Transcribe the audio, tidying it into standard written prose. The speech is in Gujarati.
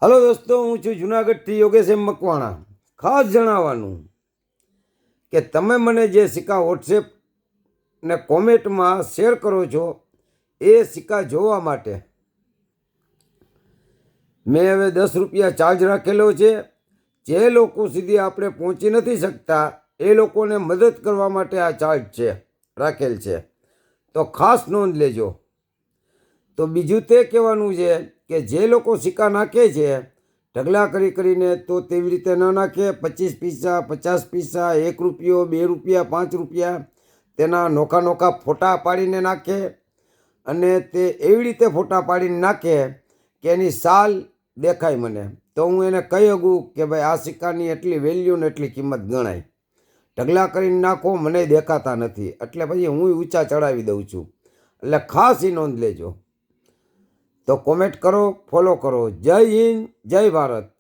હલો દોસ્તો, હું છું જુનાગઢથી યોગેશ એમ મકવાણા. ખાસ જણાવવાનું કે તમે મને જે સિક્કા વોટ્સએપ ને કોમેન્ટમાં શેર કરો છો એ સિક્કા જોવા માટે મેં હવે 10 રૂપિયા ચાર્જ રાખેલો છે. જે લોકો સુધી આપણે પહોંચી નથી શકતા એ લોકોને મદદ કરવા માટે આ ચાર્જ છે રાખેલ છે, તો ખાસ નોંધ લેજો. તો બીજું તે કહેવાનું છે કે જે લોકો સિક્કા નાખે છે ઢગલા કરીને, તો તેવી રીતે ન નાખે. 25 પૈસા, 50 પૈસા, 1 રૂપિયો, 2 રૂપિયા, 5 રૂપિયા તેના નોખા નોખા ફોટા પાડીને નાખે, અને તે એવી રીતે ફોટા પાડીને નાખે કે એની સાલ દેખાય મને. તો હું એને કહી શકું કે ભાઈ આ સિક્કાની એટલી વેલ્યુ ને એટલી કિંમત ગણાય. ઢગલા કરીને નાખો, મને દેખાતા નથી, એટલે પછી હું ઊંચા ચડાવી દઉં છું. એટલે ખાસ એ નોંધ લેજો. તો કોમેન્ટ કરો, ફોલો કરો. જય હિન્દ, જય ભારત.